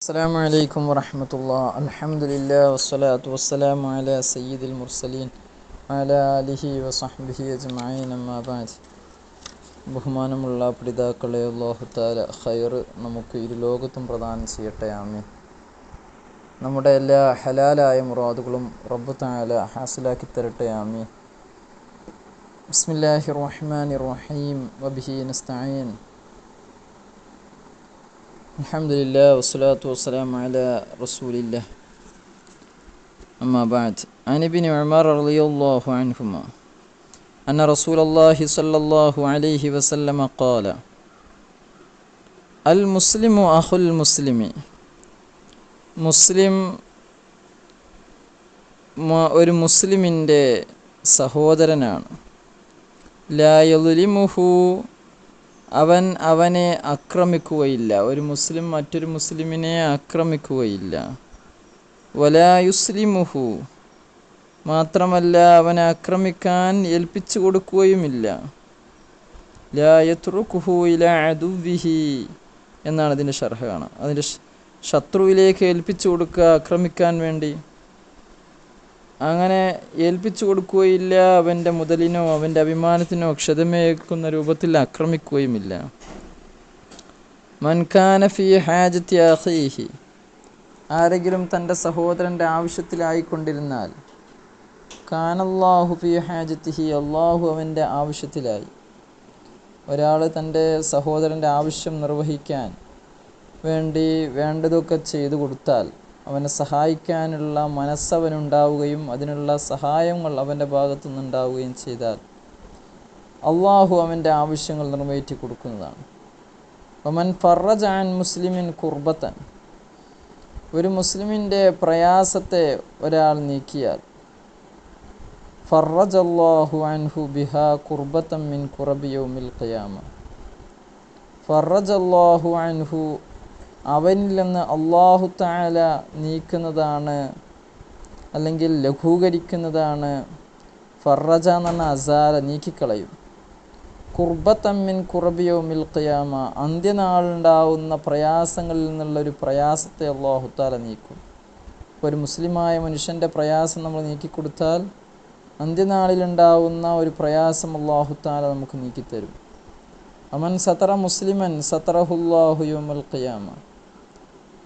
السلام عليكم ورحمة الله. الحمد لله والصلاة والسلام على سيد المرسلين وعلى آله وصحبه أجمعين أما بعد. ബഹുമാനമുള്ള പിതാക്കളെ, അല്ലാഹു തആല ഖൈർ നമുക്ക് ഇരു ലോകത്തും പ്രദാനം ചെയ്യട്ടെ. ആമീൻ. നമ്മുടെ എല്ലാ ഹലാലായ മുറാദുകളും റബ്ബ് തആല ഹാസിലാക്കി തരട്ടെ. ആമീൻ. ബിസ്മില്ലാഹിർ റഹ്മാനിർ റഹീം വബിഹി നസ്തഈൻ. അൽഹംദുലില്ലാ വസ്സലാത്തു വസ്സലാമു അലാ റസൂലില്ലാഹ്. അമ്മാ ബഅദ്. അൻ ഇബ്നു ഉമർ റളിയല്ലാഹു അൻഹുമാ അന്ന റസൂലല്ലാഹി സ്വല്ലല്ലാഹു അലൈഹി വസല്ലമ ഖാല അൽ മുസ്ലിമു അഖുൽ മുസ്ലിമി. മുസ്ലിം ഒരു മുസ്ലിമിൻ്റെ സഹോദരനാണ്. ലാ യളിമുഹു, അവൻ അവനെ ആക്രമിക്കുകയില്ല. ഒരു മുസ്ലിം മറ്റൊരു മുസ്ലിമിനെ ആക്രമിക്കുകയില്ല. വലാ യുസ്ലിമുഹു, മാത്രമല്ല അവനെ ആക്രമിക്കാൻ ഏൽപ്പിച്ചു കൊടുക്കുകയുമില്ല. ലാ യത്റുകുഹു ഇലാ അദുവ്വിഹി എന്നാണ് അതിൻ്റെ ശർഹ് കാണാം. അതിൻ്റെ ശത്രുവിലേക്ക് ഏൽപ്പിച്ചു കൊടുക്കുക, ആക്രമിക്കാൻ വേണ്ടി. അങ്ങനെ ഏൽപ്പിച്ചു കൊടുക്കുകയില്ല. അവൻ്റെ മുതലിനോ അവൻ്റെ അഭിമാനത്തിനോ ക്ഷതമേൽക്കുന്ന രൂപത്തിൽ ആക്രമിക്കുകയുമില്ല. മൻ കാന ഫീ ഹാജത്തി അഖീഹി, ആരെങ്കിലും തൻ്റെ സഹോദരൻ്റെ ആവശ്യത്തിലായിക്കൊണ്ടിരുന്നാൽ, കാനല്ലാഹു ഫീ ഹാജത്തിഹി, അള്ളാഹു അവൻ്റെ ആവശ്യത്തിലായി. ഒരാൾ തൻ്റെ സഹോദരൻ്റെ ആവശ്യം നിർവഹിക്കാൻ വേണ്ടി വേണ്ടതൊക്കെ ചെയ്തു കൊടുത്താൽ അവനെ സഹായിക്കാനുള്ള മനസ്സവനുണ്ടാവുകയും അതിനുള്ള സഹായങ്ങൾ അവൻ്റെ ഭാഗത്തു നിന്നുണ്ടാവുകയും ചെയ്താൽ അള്ളാഹു അവൻ്റെ ആവശ്യങ്ങൾ നിറവേറ്റി കൊടുക്കുന്നതാണ്. വമൻ ഫറജ അൻ മുസ്ലിമിൻ കുർബത്തൻ, ഒരു മുസ്ലിമിൻ്റെ പ്രയാസത്തെ ഒരാൾ നീക്കിയാൽ, ഫറജല്ലാഹു അൻഹു ബിഹാ കുർബത്തൻ മിൻ കുറബി യൗമിൽ ഖിയാമ. ഫറജല്ലാഹു അൻഹു, അവനിൽ നിന്ന് അല്ലാഹു തആല നീക്കുന്നതാണ്, അല്ലെങ്കിൽ ലഘൂകരിക്കുന്നതാണ്. ഫറജ എന്ന് പറഞ്ഞാൽ അസാല, നീക്കിക്കളയും. കുർബത്തൻ മിൻ കുറബി യൗമിൽ ഖിയാമ, അന്ത്യനാളുണ്ടാവുന്ന പ്രയാസങ്ങളിൽ നിന്നുള്ളൊരു പ്രയാസത്തെ അല്ലാഹു തആല നീക്കും. ഒരു മുസ്ലിമായ മനുഷ്യൻ്റെ പ്രയാസം നമ്മൾ നീക്കിക്കൊടുത്താൽ അന്ത്യനാളിലുണ്ടാവുന്ന ഒരു പ്രയാസം അല്ലാഹു തആല നമുക്ക് നീക്കിത്തരും. അമൻ സതറ മുസ്ലിമൻ സതറഹുല്ലാഹു യൗമൽ ഖിയാമ,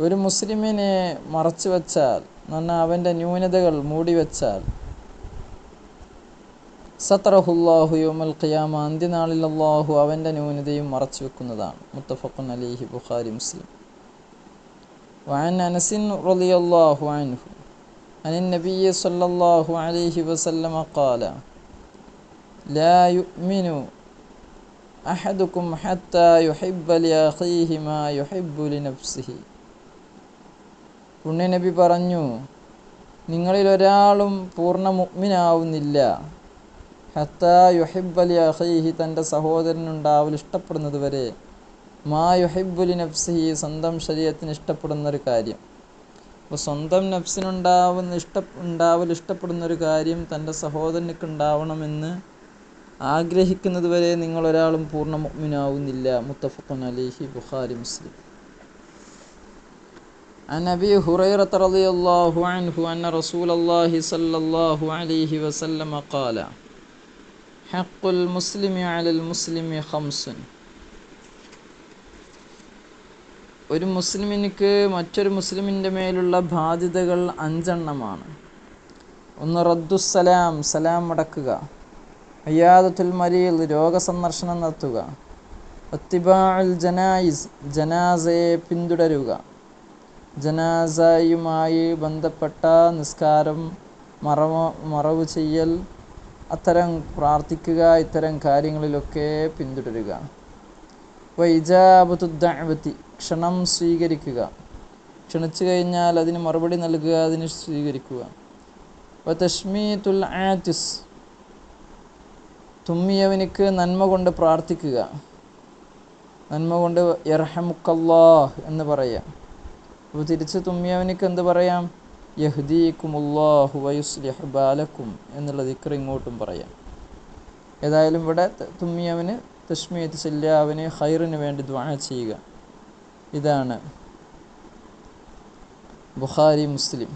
ഒരു മുസ്ലിമിനെ മറച്ചു വച്ചാൽ, എന്നാൽ അവൻ്റെ ന്യൂനതകൾ മൂടി വച്ചാൽ, സതറഹുല്ലാഹു യൗമൽ ഖിയാമ, അന്ത്യനാളിൽ അല്ലാഹു അവൻ്റെ ന്യൂനതയും മറച്ചു വെക്കുന്നതാണ്. മുത്തഫഖുൻ അലൈഹി, ബുഖാരി മുസ്ലിം. വഅൻ അനസ് റളിയല്ലാഹു അൻഹു അനിൻ നബിയ്യി സ്വല്ലല്ലാഹു അലൈഹി വസല്ലമ ഖാല ലാ യുഅ്മിനു അഹദുക്കും ഹത്താ യുഹിബ്ബ ലിഅഖീഹി മാ യുഹിബ്ബു ലിനഫ്സിഹി. പുണ്യനബി പറഞ്ഞു, നിങ്ങളിൽ ഒരാളും പൂർണ്ണ മുഅ്മിനാവുന്നില്ല ഹത്താ യുഹിബ്ബ ലിഅഖീഹി, തൻ്റെ സഹോദരനുണ്ടാവൽ ഇഷ്ടപ്പെടുന്നത് വരെ, മാ യുഹിബ്ബു ലിനഫ്സിഹി, സ്വന്തം ശരീരത്തിന് ഇഷ്ടപ്പെടുന്നൊരു കാര്യം. അപ്പോൾ സ്വന്തം നഫ്സിനുണ്ടാവൽ ഇഷ്ടപ്പെടുന്നൊരു കാര്യം തൻ്റെ സഹോദരനക്ക് ഉണ്ടാവണമെന്ന് ആഗ്രഹിക്കുന്നത് വരെ നിങ്ങളൊരാളും പൂർണ്ണ മുഅ്മിനാവുന്നില്ല. മുത്തഫഖുൻ അലൈഹി, ബുഖാരി മുസ്ലിം. അൻ അബീ ഹുറൈറത റളിയല്ലാഹു അൻഹു അന്ന റസൂലല്ലാഹി സ്വല്ലല്ലാഹു അലൈഹി വസല്ലമ ഖാല ഹഖ്ഖുൽ മുസ്ലിമി അലൽ മുസ്ലിമി ഖംസുൻ. ഒരു മുസ്ലിമിനിക്ക് മറ്റൊരു മുസ്ലിമിൻ്റെ മേലുള്ള ബാധ്യതകൾ 5 എണ്ണമാണ്. ഒന്ന് റദ്ദുസ്സലാം, സലാം മടക്കുക. ഇയാദത്തുൽ മരീദ്, രോഗസന്ദർശനം നടത്തുക. ഇത്തിബാഉൽ ജനായിസ്, ജനാസയെ പിന്തുടരുക. ജനാസയുമായി ബന്ധപ്പെട്ട നിസ്കാരം, മറവ് ചെയ്യൽ, അത്തരം പ്രാർത്ഥിക്കുക, ഇത്തരം കാര്യങ്ങളിലൊക്കെ പിന്തുടരുക. വഇജാബത്തു ദഅവതി, ക്ഷണം സ്വീകരിക്കുക. ക്ഷണിച്ചു കഴിഞ്ഞാൽ അതിന് മറുപടി നൽകുക, അതിന് സ്വീകരിക്കുക. വതശ്മീതുൽ ആതിസ്, തുമ്മിയവനിക്ക് നന്മ കൊണ്ട് പ്രാർത്ഥിക്കുക. നന്മ കൊണ്ട് യർഹമുക്കല്ലാഹ് എന്ന് പറയാം. അപ്പോൾ തിരിച്ച് തുമ്മിയവനിക്ക് എന്ത് പറയാം? യഹ്ദീകുമുല്ലാഹു വയുസ്ലിഹു ബാലക്കും എന്നുള്ള ദിക്ർ ഇങ്ങോട്ടും പറയാം. ഏതായാലും ഇവിടെ തുമ്മിയവന് തശ്മീത്ത് ചെല്ലുക, അവന് ഖൈറിന് വേണ്ടി ദുആ ചെയ്യുക. ഇതാണ് ബുഖാരി, മുസ്ലിം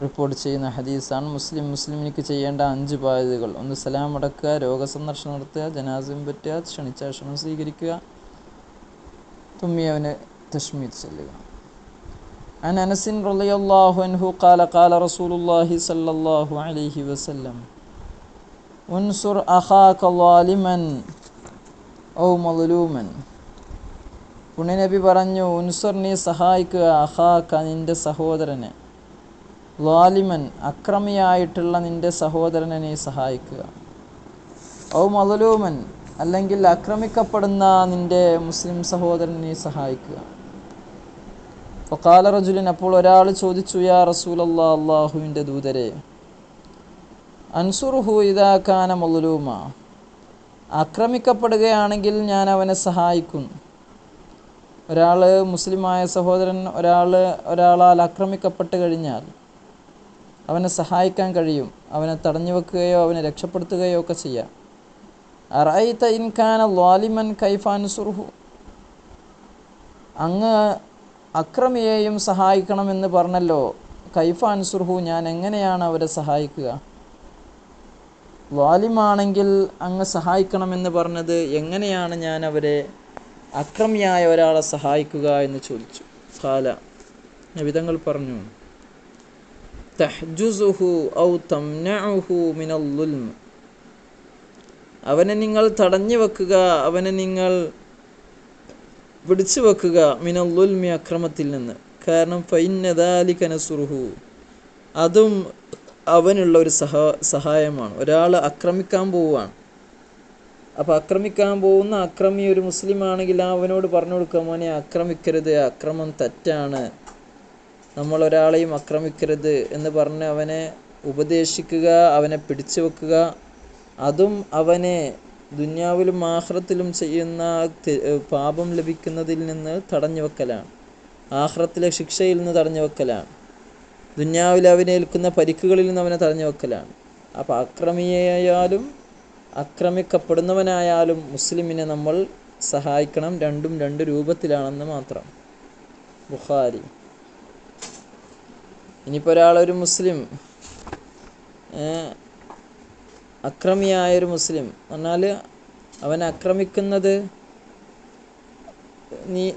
റിപ്പോർട്ട് ചെയ്യുന്ന ഹദീസാണ്. മുസ്ലിമിനിക്ക് ചെയ്യേണ്ട 5 ബാധ്യതകൾ: 1. സലാം അടക്കുക, രോഗസന്ദർശനം നടത്തുക, ജനാസയും പറ്റുക, ക്ഷണിച്ച ക്ഷണം സ്വീകരിക്കുക, തുമ്മിയവന് തശ്മീത് ചൊല്ലുക. عن أنس رضي الله عنه قال قال رسول الله صلى الله عليه وسلم انصر أخاك ظالما أو مظلوما. പുണ്യനബി പറഞ്ഞു, ഉൻസുർ, നീ സഹായിക്കുക, അഖാക്ക, നിൻ്റെ സഹോദരനെ, ളാലിമൻ, അക്രമിയായിട്ടുള്ള നിൻ്റെ സഹോദരനെ നീ സഹായിക്കുക, ഔ മദ്ലൂമൻ, അല്ലെങ്കിൽ ആക്രമിക്കപ്പെടുന്ന നിൻ്റെ മുസ്ലിം സഹോദരനെ നീ സഹായിക്കുക. ഫഖാല റജുലുൻ, അപ്പോൾ ഒരാൾ ചോദിച്ചു, യാ റസൂലല്ലാഹ്, അല്ലാഹുവിൻ്റെ ദൂതരെ, അൻസുറുഹു ഇദാ കാന മദ്ലൂമ, ആക്രമിക്കപ്പെടുകയാണെങ്കിൽ ഞാൻ അവനെ സഹായിക്കും. ഒരാൾ, മുസ്ലിമായ സഹോദരൻ ഒരാളാൽ ആക്രമിക്കപ്പെട്ട് കഴിഞ്ഞാൽ അവനെ സഹായിക്കാൻ കഴിയും. അവനെ തടഞ്ഞു വെക്കുകയോ അവനെ രക്ഷപ്പെടുത്തുകയോ ഒക്കെ ചെയ്യാം. അറഅയ്ത ഇൻ കാന ളാലിമൻ കൈഫ അൻസുറുഹു, അങ്ങ് അക്രമിയെയും സഹായിക്കണമെന്ന് പറഞ്ഞല്ലോ, കൈഫ അൻസുറുഹു, ഞാൻ എങ്ങനെയാണ് അവരെ സഹായിക്കുക? ളാലിമാണെങ്കിൽ അങ്ങ് സഹായിക്കണമെന്ന് പറഞ്ഞത്, എങ്ങനെയാണ് ഞാൻ അവരെ, അക്രമിയായ ഒരാളെ സഹായിക്കുക എന്ന് ചോദിച്ചു. ഖാല, നബിതങ്ങൾ പറഞ്ഞു, തഹ്ജുസുഹു ഔ തംനഉഹു മിനൽ ളുൽം, അവനെ നിങ്ങൾ തടഞ്ഞു വെക്കുക, അവനെ നിങ്ങൾ പിടിച്ചു വെക്കുക, മിനൽ ളുൽമി, അക്രമത്തിൽ നിന്ന്. കാരണം ഫഇന്ന ദാലിക നസ്റുഹു, അതും അവനുള്ള ഒരു സഹായമാണ്. ഒരാൾ ആക്രമിക്കാൻ പോവുകയാണ്, അപ്പോൾ ആക്രമിക്കാൻ പോകുന്ന അക്രമി ഒരു മുസ്ലിം ആണെങ്കിൽ അവനോട് പറഞ്ഞു കൊടുക്കുക, മോനെ ആക്രമിക്കരുത്, അക്രമം തെറ്റാണ്, നമ്മളൊരാളെയും ആക്രമിക്കരുത് എന്ന് പറഞ്ഞ് അവനെ ഉപദേശിക്കുക, അവനെ പിടിച്ചു വെക്കുക. അതും അവനെ ദുന്യാവിലും ആഖിറത്തിലും ചെയ്യുന്ന പാപം ലഭിക്കുന്നതിൽ നിന്ന് തടഞ്ഞു വെക്കലാണ്, ആഖിറത്തിലെ ശിക്ഷയിൽ നിന്ന് തടഞ്ഞു വെക്കലാണ്, ദുന്യാവിൽ അവനേൽക്കുന്ന പരിക്കുകളിൽ നിന്ന് അവനെ തടഞ്ഞു വെക്കലാണ്. അപ്പോൾ അക്രമിയായാലും ആക്രമിക്കപ്പെടുന്നവനായാലും മുസ്ലിമിനെ നമ്മൾ സഹായിക്കണം. രണ്ടും രണ്ട് രൂപത്തിലാണെന്ന് മാത്രം. ബുഖാരി. ഇനിയിപ്പോൾ ഒരാളൊരു മുസ്ലിം, അക്രമിയായൊരു മുസ്ലിം എന്നാൽ അവൻ ആക്രമിക്കുന്നത്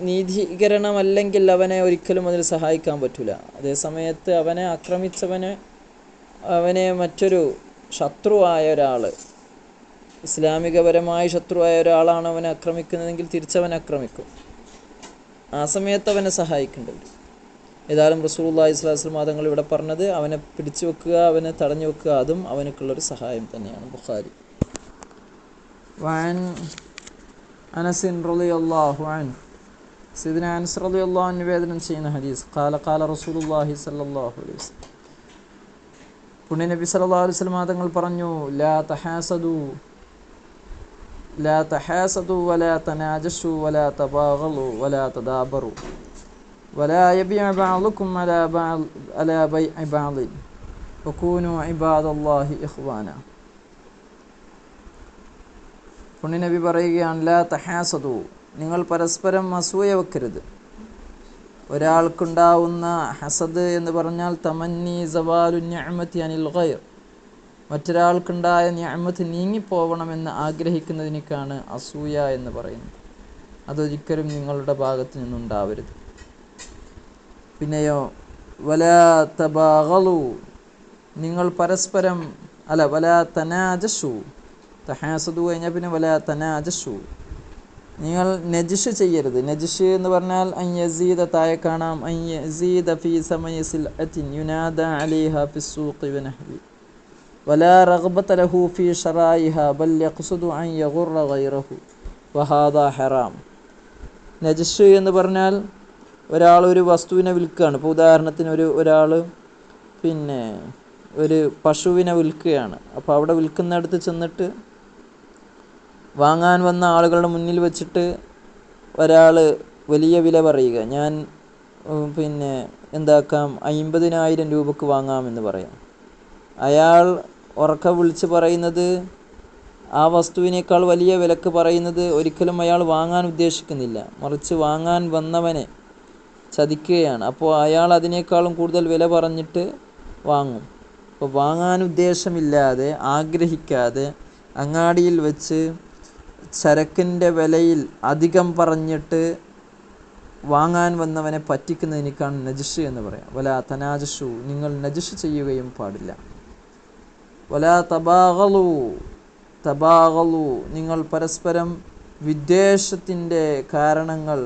നീതീകരണമല്ലെങ്കിൽ അവനെ ഒരിക്കലും അതിൽ സഹായിക്കാൻ പറ്റില്ല. അതേസമയത്ത് അവനെ അവനെ മറ്റൊരു ശത്രുവായ ഒരാൾ, ഇസ്ലാമികപരമായ ശത്രുവായ ഒരാളാണ് അവനെ ആക്രമിക്കുന്നതെങ്കിൽ തിരിച്ചവൻ ആക്രമിക്കും. ആ സമയത്ത് അവനെ സഹായിക്കേണ്ടത്. ഏതായാലും റസൂലുള്ളാഹി സ്വല്ലല്ലാഹു അലൈഹി വസല്ലം തങ്ങൾ ഇവിടെ പറഞ്ഞത് അവനെ പിടിച്ചു വെക്കുക, അവനെ തടഞ്ഞു വെക്കുക, അതും അവനക്കുള്ളൊരു സഹായം തന്നെയാണ്. ബുഖാരി. വഅൻ അനസ് റളിയല്ലാഹു അൻഹു, സയ്യിദുനാ അനസ് റളിയല്ലാഹു അൻഹു നിവേദനം ചെയ്യുന്ന ഹദീസ്, ഖാല റസൂലുള്ളാഹി സ്വല്ലല്ലാഹു അലൈഹി വസല്ലം, പുണ്യനബി സല്ലല്ലാഹു അലൈഹി വസല്ലം തങ്ങൾ പറഞ്ഞു, ലാ തഹാസദു വലാ തനാജശു വലാ തബാഗളു വലാ തദാബറു വലാ യബിഅ ബഅളുകും അലാ ബൈഇ ബഅളിൻ വകൂനു ഇബാദല്ലാഹി ഇഖ്വാന. പുണ്യനബി പറയുകയാണ്, ലാ തഹാസദു, നിങ്ങൾ പരസ്പരം അസൂയ വെക്കരുത്. ഒരാൾക്കുണ്ടാവുന്ന ഹസദ് എന്ന് പറഞ്ഞാൽ തമന്നി സവാലു നിഅമതി അനിൽ ഗൈർ, മറ്റൊരാൾക്കുണ്ടായ നിഅമത്ത് നീങ്ങിപ്പോവണമെന്ന് ആഗ്രഹിക്കുന്നതിനേക്കാണ് അസൂയ എന്ന് പറയുന്നത്. അതൊരിക്കലും നിങ്ങളുടെ ഭാഗത്ത് നിന്നുണ്ടാവരുത്. പിന്നെയോ വലാ തബാഗളു, നിങ്ങൾ പരസ്പരം വലാ തനാജഷു, തഹാസദു കഴിഞ്ഞാൽ പിന്നെ വലാ തനാജഷു, നിങ്ങൾ നജിഷ് ചെയ്യരുത്. നജിഷ് എന്ന് പറഞ്ഞാൽ അൻയസീദ, താഴെ കാണാം, അൻയസീദ ഫീ സമയ സിൽഅത്തിൻ യുനാദ അലൈഹാ ഫിസ്സൂഖി വനഹ്വി വലാ റഗ്ബത ലഹു ഫീ ശറായിഹാ ബൽ യഖ്സുദു അൻ യഗുറ ഗൈറഹു വഹാദാ ഹറാം. നജിഷ് എന്ന് പറഞ്ഞാൽ ഒരാൾ ഒരു വസ്തുവിനെ വിൽക്കുകയാണ്. ഇപ്പോൾ ഉദാഹരണത്തിന് ഒരാൾ ഒരു പശുവിനെ വിൽക്കുകയാണ്. അപ്പോൾ അവിടെ വിൽക്കുന്നിടത്ത് ചെന്നിട്ട് വാങ്ങാൻ വന്ന ആളുകളുടെ മുന്നിൽ വെച്ചിട്ട് ഒരാൾ വലിയ വില പറയുക, ഞാൻ എന്താക്കാം 50,000 രൂപക്ക് വാങ്ങാമെന്ന് പറയാം. അയാൾ ഉറക്കെ വിളിച്ച് പറയുന്നത്, ആ വസ്തുവിനേക്കാൾ വലിയ വിലക്ക് പറയുന്നത് ഒരിക്കലും അയാൾ വാങ്ങാൻ ഉദ്ദേശിക്കുന്നില്ല. മറിച്ച് വാങ്ങാൻ വന്നവനെ ചതിക്കുകയാണ്. അപ്പോൾ അയാൾ അതിനേക്കാളും കൂടുതൽ വില പറഞ്ഞിട്ട് വാങ്ങും. അപ്പോൾ വാങ്ങാൻ ഉദ്ദേശമില്ലാതെ, ആഗ്രഹിക്കാതെ അങ്ങാടിയിൽ വെച്ച് ചരക്കിൻ്റെ വിലയിൽ അധികം പറഞ്ഞിട്ട് വാങ്ങാൻ വന്നവനെ പറ്റിക്കുന്നതിനേക്കാണ് നജിഷ് എന്ന് പറയാം. വലാ തനാജഷു, നിങ്ങൾ നജിഷ് ചെയ്യുകയും പാടില്ല. വലാ തബാഗലു, തബാഗലു, നിങ്ങൾ പരസ്പരം വിദ്വേഷത്തിൻ്റെ കാരണങ്ങൾ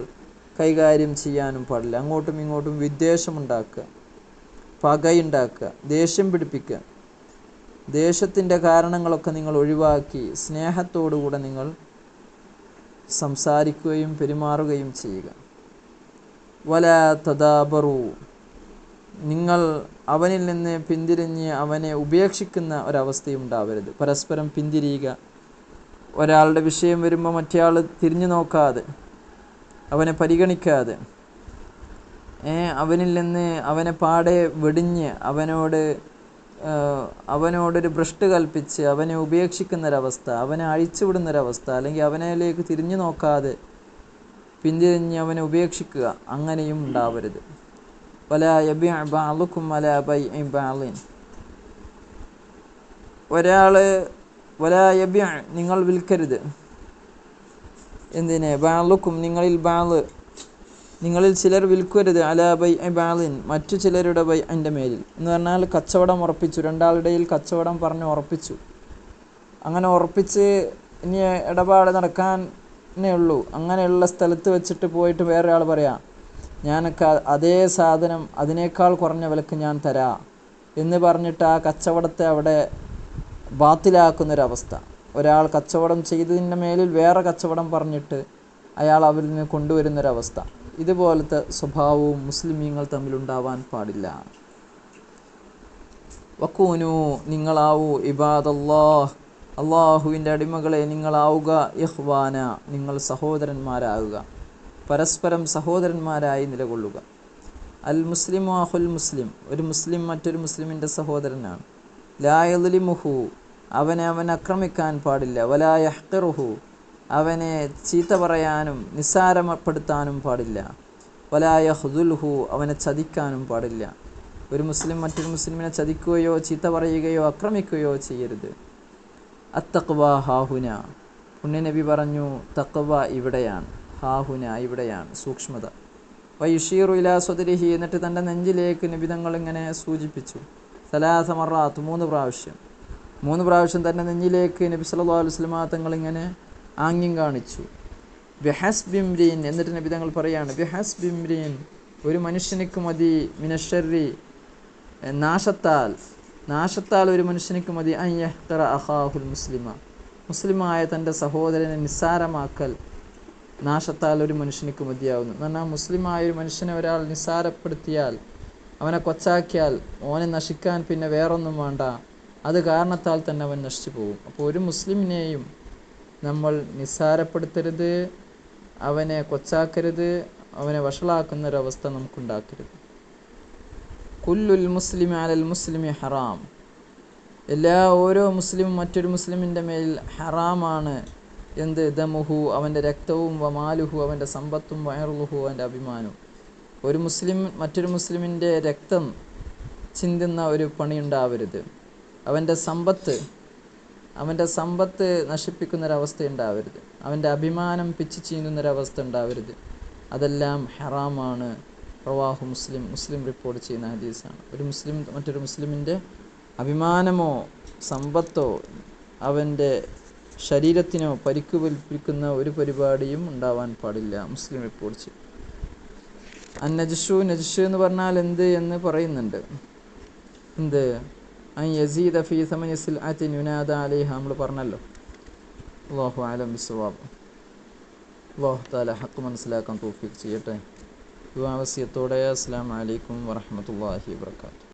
കൈകാര്യം ചെയ്യാനും പാടില്ല. അങ്ങോട്ടും ഇങ്ങോട്ടും വിദ്വേഷമുണ്ടാക്കുക, പകയുണ്ടാക്കുക, ദേഷ്യം പിടിപ്പിക്കുക. ദേഷ്യത്തിൻ്റെ കാരണങ്ങളൊക്കെ നിങ്ങൾ ഒഴിവാക്കി സ്നേഹത്തോടുകൂടെ നിങ്ങൾ സംസാരിക്കുകയും പെരുമാറുകയും ചെയ്യുക. വലാ തദാബറു, നിങ്ങൾ അവനിൽ നിന്ന് പിന്തിരിഞ്ഞ് അവനെ ഉപേക്ഷിക്കുന്ന ഒരവസ്ഥയും ഉണ്ടാവരുത്. പരസ്പരം പിന്തിരിയുക, ഒരാളുടെ വിഷയം വരുമ്പോൾ മറ്റേയാൾ തിരിഞ്ഞു നോക്കാതെ, അവനെ പരിഗണിക്കാതെ, അവനിൽ നിന്ന് അവനെ പാടെ വെടിഞ്ഞ് അവനോടൊരു ഭ്രഷ്ട് കൽപ്പിച്ച് അവനെ ഉപേക്ഷിക്കുന്നൊരവസ്ഥ, അവനെ അഴിച്ചുവിടുന്നൊരവസ്ഥ, അല്ലെങ്കിൽ അവനിലേക്ക് തിരിഞ്ഞു നോക്കാതെ പിന്തിരിഞ്ഞ് അവനെ ഉപേക്ഷിക്കുക, അങ്ങനെയും ഉണ്ടാവരുത്. വലാ യബിഅ ബഅളുകും അലാ ബൈഇ ബഅളിൻ, വലാ യബിഅ, നിങ്ങൾ വിൽക്കരുത്. എന്തിനെ? ബഅളുകും, നിങ്ങളിൽ ചിലർ വിൽക്കരുത്, അലാ ബൈഇ ബഅളിൻ, മറ്റു ചിലരുടെ ബൈഇൻ്റെ മേലിൽ എന്ന് പറഞ്ഞാൽ കച്ചവടം ഉറപ്പിച്ചു, രണ്ടാളുടെയിൽ കച്ചവടം പറഞ്ഞ് ഉറപ്പിച്ചു. അങ്ങനെ ഉറപ്പിച്ച് ഇനി ഇടപാട് നടക്കാനേ ഉള്ളൂ. അങ്ങനെയുള്ള സ്ഥലത്ത് വെച്ചിട്ട് പോയിട്ട് വേറൊരാൾ പറയാം, ഞാനൊക്കെ അതേ സാധനം അതിനേക്കാൾ കുറഞ്ഞ വിലക്ക് ഞാൻ തരാം എന്ന് പറഞ്ഞിട്ട് ആ കച്ചവടത്തെ അവിടെ ബാത്തിലാക്കുന്നൊരവസ്ഥ. ഒരാൾ കച്ചവടം ചെയ്തതിൻ്റെ മേലിൽ വേറെ കച്ചവടം പറഞ്ഞിട്ട് അയാൾ അവരിൽ നിന്ന് കൊണ്ടുവരുന്നൊരവസ്ഥ. ഇതുപോലത്തെ സ്വഭാവവും മുസ്ലിമീങ്ങൾ തമ്മിലുണ്ടാവാൻ പാടില്ല. വക്കൂനു, നിങ്ങളാവൂ, ഇബാദല്ലാഹ്, അള്ളാഹുവിൻ്റെ അടിമകളെ നിങ്ങളാവുക, ഇഖ്വാന, നിങ്ങൾ സഹോദരന്മാരാകുക, പരസ്പരം സഹോദരന്മാരായി നിലകൊള്ളുക. അൽ മുസ്ലിമു അഹുൽ മുസ്ലിം, ഒരു മുസ്ലിം മറ്റൊരു മുസ്ലിമിൻ്റെ സഹോദരനാണ്. ലാ യദ്ലിമുഹു, അവനെ ആക്രമിക്കാൻ പാടില്ല. വലാ യഹ്ഖിറുഹു, അവനെ ചീത്ത പറയാനും നിസ്സാരപ്പെടുത്താനും പാടില്ല. വലാ യഖ്ദുൽഹു, അവനെ ചതിക്കാനും പാടില്ല. ഒരു മുസ്ലിം മറ്റൊരു മുസ്ലിമിനെ ചതിക്കുകയോ ചീത്ത പറയുകയോ ആക്രമിക്കുകയോ ചെയ്യരുത്. അത്തഖ്വ ഹാഹുന, പുണ്യനബി പറഞ്ഞു തഖ്വ ഇവിടെയാണ്, ഹാഹുന ഇവിടെയാണ് സൂക്ഷ്മത. വയുഷീറു ഇലാ സ്വദരിഹി, എന്നിട്ട് തൻ്റെ നെഞ്ചിലേക്ക് നബി തങ്ങൾ ഇങ്ങനെ സൂചിപ്പിച്ചു. സലാസ മറാത്ത്, 3 പ്രാവശ്യം തൻ്റെ നെഞ്ചിലേക്ക് നബി സല്ലല്ലാഹു അലൈഹി വസല്ലം തങ്ങളിങ്ങനെ ആംഗ്യം കാണിച്ചു. ബിഹസ്ബിംരീൻ, എന്നിട്ട് നബി തങ്ങൾ പറയാണ്, ബിഹസ്ബിംരീൻ, ഒരു മനുഷ്യനിക്ക് മതി, മിനശ്ശർരി, നാശത്താൽ ഒരു മനുഷ്യനിക്ക് മതി, അൻ യഹ്ഖിറ അഖാഹുൽ മുസ്ലിമ, മുസ്ലിമായ തൻ്റെ സഹോദരനെ നിസ്സാരമാക്കൽ നാശത്താൽ ഒരു മനുഷ്യനിക്ക് മതിയാവുന്നു. എന്ന് പറഞ്ഞാൽ മുസ്ലിമായ ഒരു മനുഷ്യനെ ഒരാൾ നിസ്സാരപ്പെടുത്തിയാൽ, അവനെ കൊച്ചാക്കിയാൽ, ഓനെ നശിക്കാൻ പിന്നെ വേറൊന്നും വേണ്ട, അത് കാരണത്താൽ തന്നെ അവൻ നശിച്ചു പോകും. അപ്പോൾ ഒരു മുസ്ലിമിനെയും നമ്മൾ നിസ്സാരപ്പെടുത്തരുത്, അവനെ കൊച്ചാക്കരുത്, അവനെ വഷളാക്കുന്നൊരവസ്ഥ നമുക്കുണ്ടാക്കരുത്. കുല്ലുൽ മുസ്ലിമി അലൽ മുസ്ലിമി ഹറാം, ഓരോ മുസ്ലിമും മറ്റൊരു മുസ്ലിമിൻ്റെ മേൽ ഹറാമാണ്. എന്ത്? ദമുഹു, അവൻ്റെ രക്തവും, വമാലുഹു, അവൻ്റെ സമ്പത്തും, വയറുലുഹു, അവൻ്റെ അഭിമാനവും. ഒരു മുസ്ലിം മറ്റൊരു മുസ്ലിമിൻ്റെ രക്തം ചിന്തുന്ന ഒരു പണി ഉണ്ടാവരുത്. അവൻ്റെ സമ്പത്ത് നശിപ്പിക്കുന്നൊരവസ്ഥ ഉണ്ടാവരുത്. അവൻ്റെ അഭിമാനം പിച്ചു ചീന്തുന്നൊരവസ്ഥ ഉണ്ടാവരുത്. അതെല്ലാം ഹറാമാണ്. റവാഹു മുസ്ലിം റിപ്പോർട്ട് ചെയ്യുന്ന ഹദീസാണ്. ഒരു മുസ്ലിം മറ്റൊരു മുസ്ലിമിൻ്റെ അഭിമാനമോ സമ്പത്തോ അവൻ്റെ ശരീരത്തിനോ പരിക്ക് ഏൽപ്പിക്കുന്ന ഒരു പരിപാടിയും ഉണ്ടാവാൻ പാടില്ല. മുസ്ലിം റിപ്പോർട്ട് ചെയ്യും. നജിഷു എന്ന് പറഞ്ഞാൽ എന്ത് എന്ന് പറയുന്നുണ്ട്. എന്ത്? അൻ യസീദ ഫീ സമനി സിൽഅത്തിൻ യുനാദ അലൈഹ, നമ്മൾ പറഞ്ഞല്ലോ. അല്ലാഹു അലം ബിസ്സവാബ്. അല്ലാഹു തആല ഹഖ് മനസ്സിലാക്കാൻ തൗഫീഖ് ചെയ്യട്ടെ. ദുആ വസിയത്തോടെ അസ്സലാമു അലൈക്കും വറഹ്മത്തുള്ളാഹി വബറകാതുഹു.